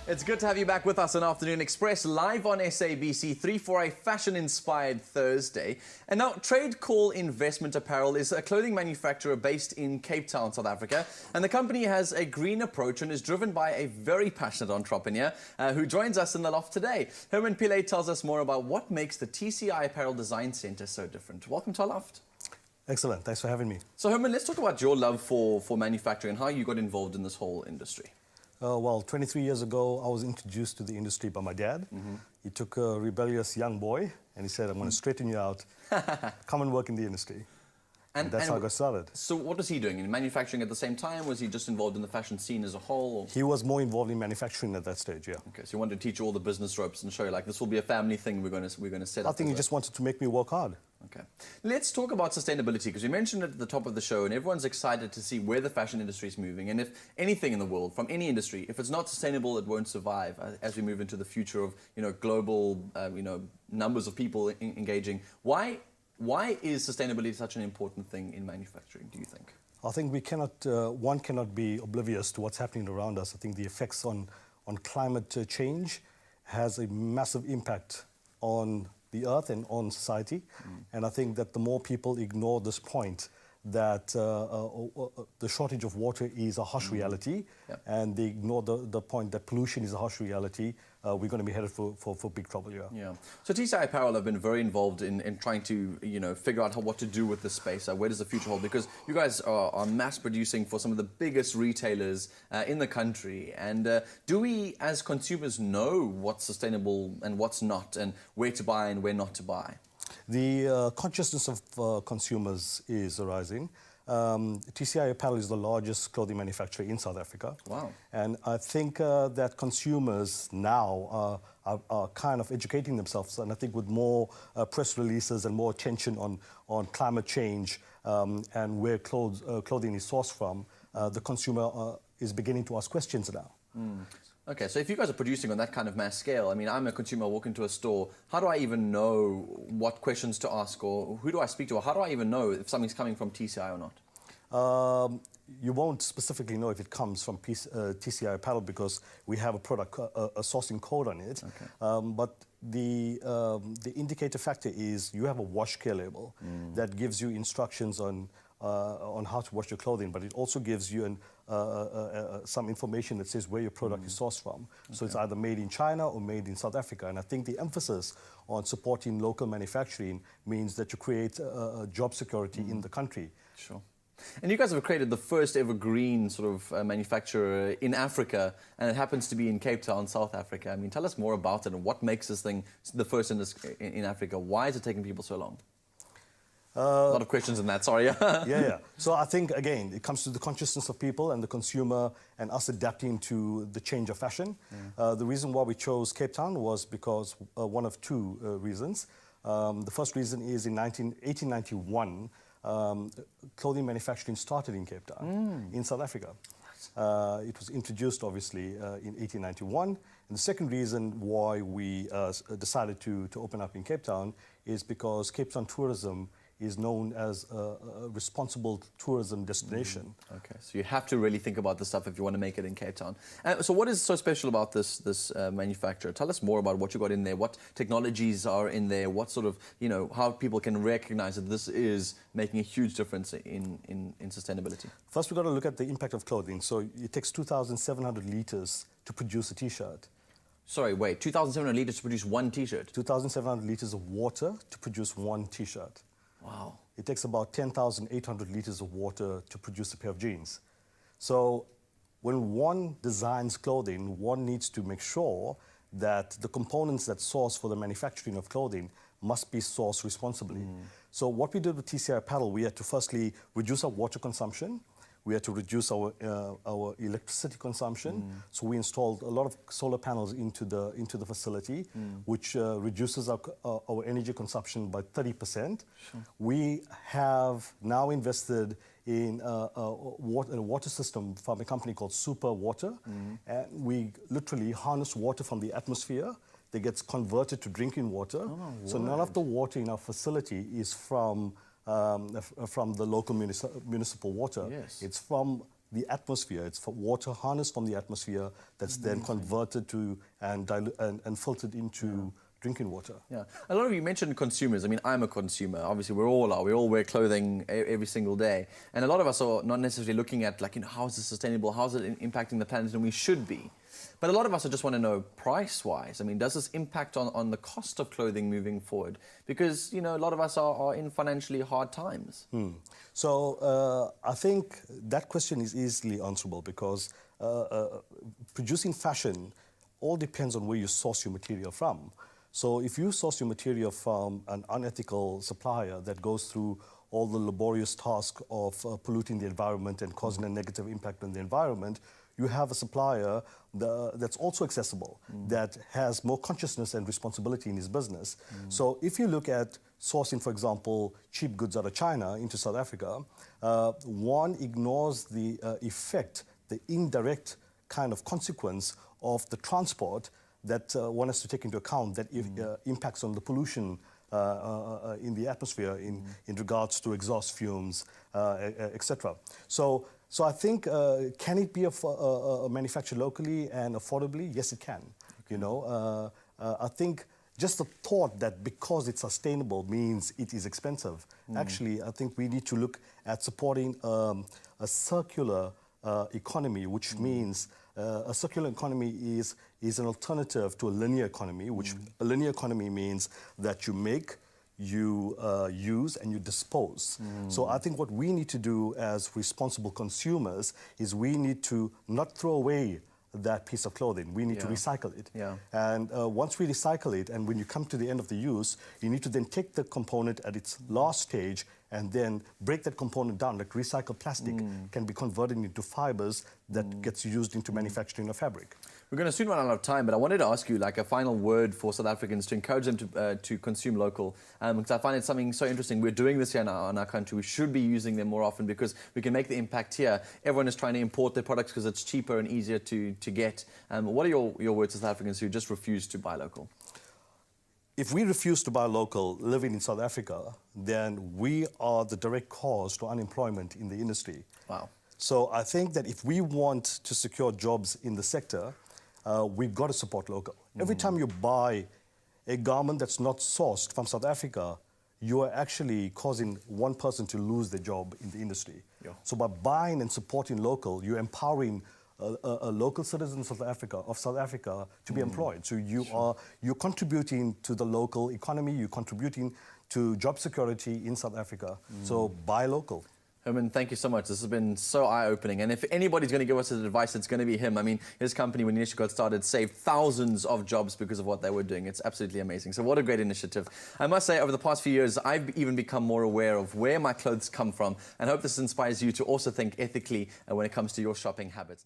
It's good to have you back with us on Afternoon Express, live on SABC3 for a fashion-inspired Thursday. And now, Trade Call Investment Apparel is a clothing manufacturer based in Cape Town, South Africa. And the company has a green approach and is driven by a very passionate entrepreneur who joins us in the loft today. Herman Pillay tells us more about what makes the TCI Apparel Design Center so different. Welcome to our loft. Excellent. Thanks for having me. So, Herman, let's talk about your love for manufacturing and how you got involved in this whole industry. Well, 23 years ago, I was introduced to the industry by my dad. He took a rebellious young boy and he said, I'm going to straighten you out, come and work in the industry. And that's how I got started. So what was he doing? In manufacturing at the same time? Was he just involved in the fashion scene as a whole? Or? He was more involved in manufacturing at that stage, yeah. Okay, so you wanted to teach you all the business ropes and show you, like, this will be a family thing we're going to set up. I think he just wanted to make me work hard. Okay. Let's talk about sustainability, because we mentioned it at the top of the show, and everyone's excited to see where the fashion industry is moving. And if anything in the world, from any industry, if it's not sustainable, it won't survive as we move into the future of, global, numbers of people engaging. Why is sustainability such an important thing in manufacturing, do you think? I think we cannot, one cannot be oblivious to what's happening around us. I think the effects on climate change has a massive impact on the earth and on society. And I think that the more people ignore this point, that the shortage of water is a harsh reality, and they ignore the point that pollution is a harsh reality, we're going to be headed for big trouble here. Yeah. So TCI Apparel have been very involved in trying to, figure out what to do with this space. Where does the future hold? Because you guys are mass producing for some of the biggest retailers in the country. And do we, as consumers, know what's sustainable and what's not, and where to buy and where not to buy? The consciousness of consumers is arising. TCI Apparel is the largest clothing manufacturer in South Africa. Wow. And I think that consumers now are kind of educating themselves, and I think with more press releases and more attention on climate change and where clothing is sourced from, the consumer is beginning to ask questions now. Okay, so if you guys are producing on that kind of mass scale, I mean, I'm a consumer, I walk into a store, how do I even know what questions to ask, or who do I speak to, or how do I even know if something's coming from TCI or not? You won't specifically know if it comes from TCI Apparel because we have a product, a sourcing code on it. Okay. But the indicator factor is you have a wash care label that gives you instructions on how to wash your clothing, but it also gives you some information that says where your product is sourced from. Okay. So it's either made in China or made in South Africa. And I think the emphasis on supporting local manufacturing means that you create job security in the country. Sure. And you guys have created the first ever green sort of manufacturer in Africa, and it happens to be in Cape Town, South Africa. I mean, tell us more about it and what makes this thing the first in Africa. Why is it taking people so long? A lot of questions in that, sorry. Yeah. So I think, again, it comes to the consciousness of people and the consumer and us adapting to the change of fashion. The reason why we chose Cape Town was because one of two reasons. The first reason is in 1891, clothing manufacturing started in Cape Town, in South Africa. It was introduced, obviously, in 1891. And the second reason why we decided to open up in Cape Town is because Cape Town tourism is known as a responsible tourism destination. Okay, so you have to really think about this stuff if you want to make it in Cape Town. So what is so special about this manufacturer? Tell us more about what you got in there, what technologies are in there, what sort of, how people can recognize that this is making a huge difference in sustainability. First, we've got to look at the impact of clothing. So it takes 2,700 liters to produce a T-shirt. Sorry, wait, 2,700 liters to produce one T-shirt? 2,700 liters of water to produce one T-shirt. Wow. It takes about 10,800 liters of water to produce a pair of jeans. So when one designs clothing, one needs to make sure that the components that source for the manufacturing of clothing must be sourced responsibly. So what we did with TCI Apparel, we had to firstly reduce our water consumption. We had to reduce our electricity consumption. So we installed a lot of solar panels into the facility, which reduces our energy consumption by 30%. Sure. We have now invested in a water system from a company called Super Water. And we literally harness water from the atmosphere that gets converted to drinking water. Oh, so none of the water in our facility is from the local municipal water. Yes. It's from the atmosphere. It's for water harnessed from the atmosphere that's then converted to and filtered into drinking water. Yeah. A lot of you mentioned consumers. I mean, I'm a consumer. Obviously, we all are. We all wear clothing every single day. And a lot of us are not necessarily looking at, like, how is this sustainable? How is it impacting the planet? And we should be. But a lot of us just want to know price-wise. I mean, does this impact on the cost of clothing moving forward? Because, a lot of us are in financially hard times. So I think that question is easily answerable because producing fashion all depends on where you source your material from. So if you source your material from an unethical supplier that goes through all the laborious task of polluting the environment and causing a negative impact on the environment, you have a supplier that's also accessible, that has more consciousness and responsibility in his business. So if you look at sourcing, for example, cheap goods out of China into South Africa, one ignores the effect, the indirect kind of consequence of the transport that one has to take into account that impacts on the pollution in the atmosphere in regards to exhaust fumes, etc. So I think, can it be manufactured locally and affordably? Yes, it can. I think just the thought that because it's sustainable means it is expensive. Actually, I think we need to look at supporting a circular economy, which means a circular economy is an alternative to a linear economy, which a linear economy means that you make, you use, and you dispose. So I think what we need to do as responsible consumers is we need to not throw away that piece of clothing. We need to recycle it. And once we recycle it, and when you come to the end of the use, you need to then take the component at its last stage and then break that component down. Like recycled plastic can be converted into fibers that gets used into manufacturing of fabric. We're going to soon run out of time, but I wanted to ask you, like, a final word for South Africans to encourage them to consume local. Because I find it something so interesting. We're doing this here in our country. We should be using them more often because we can make the impact here. Everyone is trying to import their products because it's cheaper and easier to get. What are your words to South Africans who just refuse to buy local? If we refuse to buy local living in South Africa, then we are the direct cause to unemployment in the industry. Wow. So I think that if we want to secure jobs in the sector, we've got to support local. Every time you buy a garment that's not sourced from South Africa, you are actually causing one person to lose their job in the industry. So by buying and supporting local, you're empowering a local citizen of South Africa to be employed. So you're contributing to the local economy, you're contributing to job security in South Africa. So buy local. Herman, thank you so much. This has been so eye-opening. And if anybody's going to give us advice, it's going to be him. I mean, his company, when he initially got started, saved thousands of jobs because of what they were doing. It's absolutely amazing. So what a great initiative. I must say, over the past few years, I've even become more aware of where my clothes come from, and I hope this inspires you to also think ethically when it comes to your shopping habits.